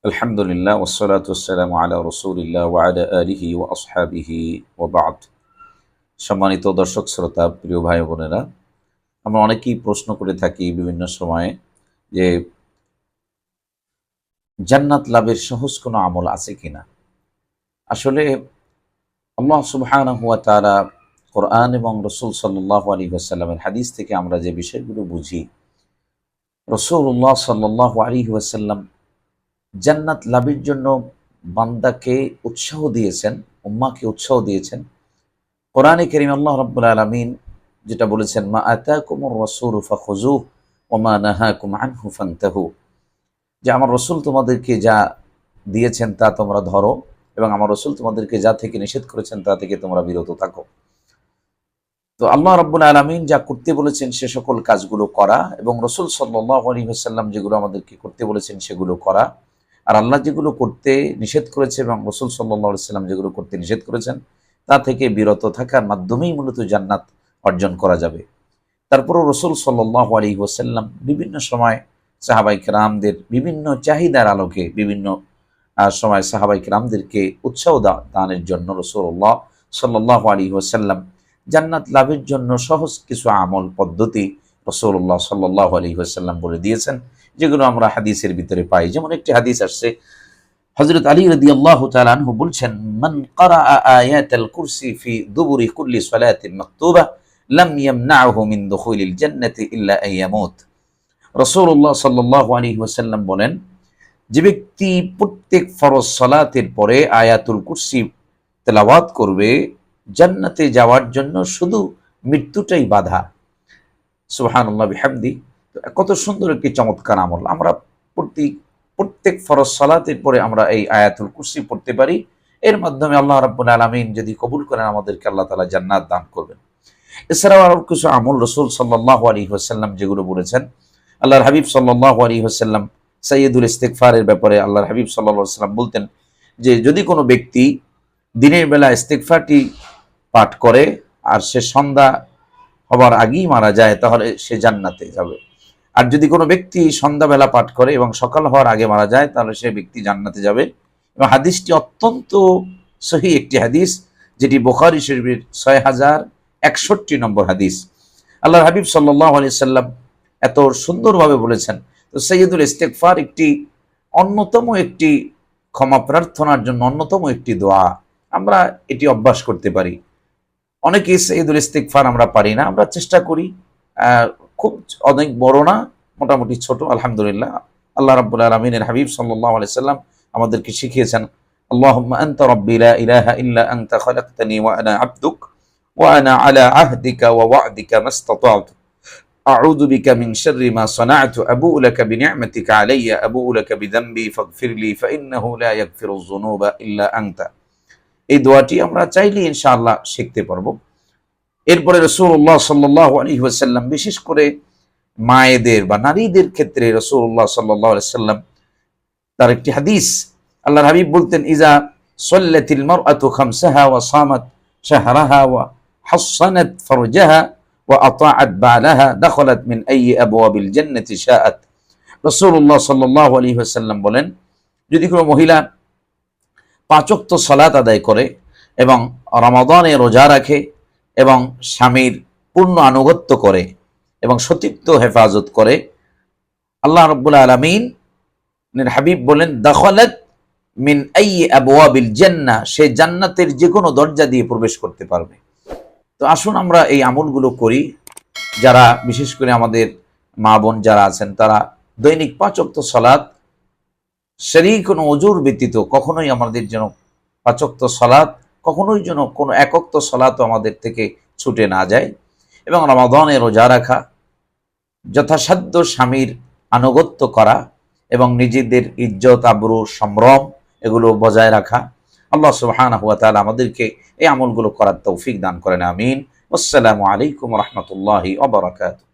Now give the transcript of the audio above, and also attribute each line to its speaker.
Speaker 1: আলহামদুলিল্লাহ ওয়াসসালাতু ওয়াসসালামু আলা রাসূলিল্লাহ ওয়া আলা আলিহি ওয়া আসহাবিহি ওয়া বা'দ। সম্মানিত দর্শক শ্রোতা, প্রিয় ভাই বোনেরা, আমরা অনেকেই প্রশ্ন করে থাকি বিভিন্ন সময়ে যে জান্নাত লাভের সহজ কোনো আমল আছে কিনা। আসলে আল্লাহ সুবহানাহু ওয়া তাআলা কোরআন এবং রাসূল সাল্লাল্লাহু আলাইহি ওয়াসাল্লামের হাদিস থেকে আমরা যে বিষয়গুলো বুঝি, রাসূলুল্লাহ সাল্লাল্লাহু আলাইহি ওয়াসাল্লাম জান্নাত লাভের জন্য বান্দাকে উৎসাহ দিয়েছেন, উম্মাহকে উৎসাহ দিয়েছেন। কোরআনে কারীম আল্লাহ রাব্বুল আলামিন যেটা বলেছেন, মা আতাকুমুর রাসূলু ফাখুযুহু ওয়া মা নাহাকুম আনহু ফান্তাহু, যে আমার রাসূল তোমাদেরকে যা দিয়েছেন তা তোমরা ধরো এবং আমার রাসূল তোমাদেরকে যা থেকে নিষেধ করেছেন তা থেকে তোমরা বিরত থাকো। তো আল্লাহ রাব্বুল আলামিন যা করতে বলেছেন সে সকল কাজগুলো করা এবং রাসূল সাল্লাল্লাহু আলাইহি ওয়াসাল্লাম যেগুলো আমাদেরকে করতে বলেছেন সেগুলো করা, আর আল্লাহ যেগুলো করতে নিষেধ করেছে এবং রাসূল সাল্লাল্লাহু আলাইহি ওয়াসাল্লাম যেগুলো করতে নিষেধ করেছেন তা থেকে বিরত থাকার মাধ্যমেই মূলত জান্নাত অর্জন করা যাবে। তারপরও রাসূল সাল্লাল্লাহু আলাইহি ওয়াসাল্লাম বিভিন্ন সময় সাহাবায়ে কেরামদের বিভিন্ন চাহিদার আলোকে বিভিন্ন সময় সাহাবায়ে কেরামদেরকে উৎসাহ দানের জন্য রাসূলুল্লাহ সাল্লাল্লাহু আলাইহি ওয়াসাল্লাম জান্নাত লাভের জন্য সহজ কিছু আমল পদ্ধতি রাসূলুল্লাহ সাল্লাল্লাহু আলাইহি ওয়াসাল্লাম বলে দিয়েছেন, যেগুলো আমরা হাদিসের ভিতরে পাই। যেমন একটি হাদিস আসছে, হযরত আলী রাদিয়াল্লাহু তাআলা আনহু বলছেন, মান ক্বারাআ আয়াতাল কুরসি ফি দুবুরি কুল্লি সালাতিন মাকতুবা লাম ইয়ামনাহু মিন দুখুলিল জান্নাতি ইল্লা আন ইয়ামুত। রাসূলুল্লাহ সাল্লাল্লাহু আলাইহি ওয়াসাল্লাম বলেন, যে ব্যক্তি প্রত্যেক ফরজ সালাতের পরে আয়াতুল কুরসি তেলাওয়াত করবে, জান্নাতে যাওয়ার জন্য শুধু মৃত্যুটাই বাধা। সুবহানাল্লাহ বিহামদি। কত সুন্দর একটি চমৎকার আমল। আমরা প্রত্যেক ফরজ সালাতের পরে আমরা এই আয়াতুল কুরসি পড়তে পারি। এর মাধ্যমে আল্লাহ রাব্বুল আলামিন যদি কবুল করেন আমাদেরকে আল্লাহ তাআলা জান্নাত দান করবেন। এছাড়াও আরো কিছু আমল রাসূল সাল্লাল্লাহু আলাইহি ওয়াসাল্লাম যেগুলো বলেছেন, আল্লাহর হাবিব সাল্লাল্লাহু আলাইহি ওয়াসাল্লাম সাইয়্যিদুল ইস্তিগফারের ব্যাপারে আল্লাহর হাবিব সাল্লাল্লাহু আলাইহি ওয়াসাল্লাম বলতেন যে যদি কোনো ব্যক্তি দিনের বেলা ইস্তিগফারটি পাঠ করে আর সে সন্ধ্যা হবার আগেই মারা যায় তাহলে সে জান্নাতে যাবে। আর যদি কোনো ব্যক্তি সন্ধ্যাবেলা পাঠ করে এবং সকাল হওয়ার আগে মারা যায় তাহলে সে ব্যক্তি জান্নাতে যাবে। এবং হাদিসটি অত্যন্ত সহিহ একটি হাদিস, যেটি বুখারী শরীফের ৬০৬১ নম্বর হাদিস। আল্লাহর হাবিব সাল্লাল্লাহু আলাইহি সাল্লাম এত সুন্দরভাবে বলেছেন। তো সাইয়্যিদুল ইস্তিগফার অন্যতম একটি ক্ষমা প্রার্থনার জন্য অন্যতম একটি দোয়া। আমরা এটি অভ্যাস করতে পারি। অনেকেই সাইয়্যিদুল ইস্তিগফার আমরা পারি না, আমরা চেষ্টা করি। খুব অনেক বড় না, মোটামুটি ছোট। আলহামদুলিল্লাহ, আল্লাহ রাব্বুল আলামিনের হাবিব সাল্লাল্লাহু আলাইহি সাল্লাম আমাদেরকে শিখিয়েছেন, আল্লাহুম্মা আনতা রাব্বি লা ইলাহা ইল্লা আনতা খালাকতানি ওয়া আনা আবদুক ওয়া আনা আলা আহদিকা ওয়া ওয়া'দিকা মাস্তাতা'তু আউযু বিকা মিন শাররি মা সানা'তু আবু'ু লাকা বিনি'মাতিকা আলাইয়া আবু'ু লাকা বিযামবি ফাগফিরলি ফাইন্নাহু লা ইয়াগফিরুয যুনুবা ইল্লা আনতা। এই দোয়াটি আমরা চাইলে ইনশাআল্লাহ শিখতে পারবো। এরপরে রাসূলুল্লাহ সাল্লাল্লাহু আলাইহি ওয়াসাল্লাম বিশেষ করে মায়েদের বা নারীদের ক্ষেত্রে রাসূলুল্লাহ সাল্লাল্লাহু আলাইহি ওয়াসাল্লাম তার একটি হাদিস, আল্লাহর হাবিব বলতেন, ইজা সাল্লাতিল মারআতু খামসাহা ওয়া সামাত শাহরাহা ওয়া হাসসানাত ফারজাহা ওয়া আতাআত বালাহা দাখালাত মিন আইয়ি আবওয়াবিল জান্নাতি শাআত। রাসূলুল্লাহ সাল্লাল্লাহু আলাইহি ওয়াসাল্লাম বলেন, যদি কোনো মহিলা ৫ ওয়াক্ত সালাত আদায় করে এবং রমাদানে রোজা রাখে এবং স্বামীর পূর্ণ আনুগত্য করে এবং সতীত্ব হেফাজত করে, আল্লাহ রাব্বুল আলামিনের হাবিব বলেন, দাখালাত মিন আইয়ি আবওয়াবিল জান্নাহ, সে জান্নাতের যে কোনো দরজা দিয়ে প্রবেশ করতে পারবে। তো আসুন আমরা এই আমলগুলো করি। যারা বিশেষ করে আমাদের মা বোন যারা আছেন তারা দৈনিক ৫ ওয়াক্ত সালাত শরীর কোনো ওযুর ব্যতীত কখনোই আমাদের যেন ৫ ওয়াক্ত সালাত কখনোই যেন কোনো এক ওয়াক্ত সালাতও আমাদের থেকে ছুটে না যায় এবং রমাদানে রোজা রাখা, যথাসাধ্য স্বামীর আনুগত্য করা এবং নিজেদের ইজ্জত আবরু সম্ভ্রম এগুলো বজায় রাখা। আল্লাহ সুবহানাহু ওয়া তাআলা আমাদেরকে এই আমলগুলো করার তৌফিক দান করেন। আমিন। আসসালামু আলাইকুম ওয়া রাহমাতুল্লাহি ওয়া বারাকাতুহু।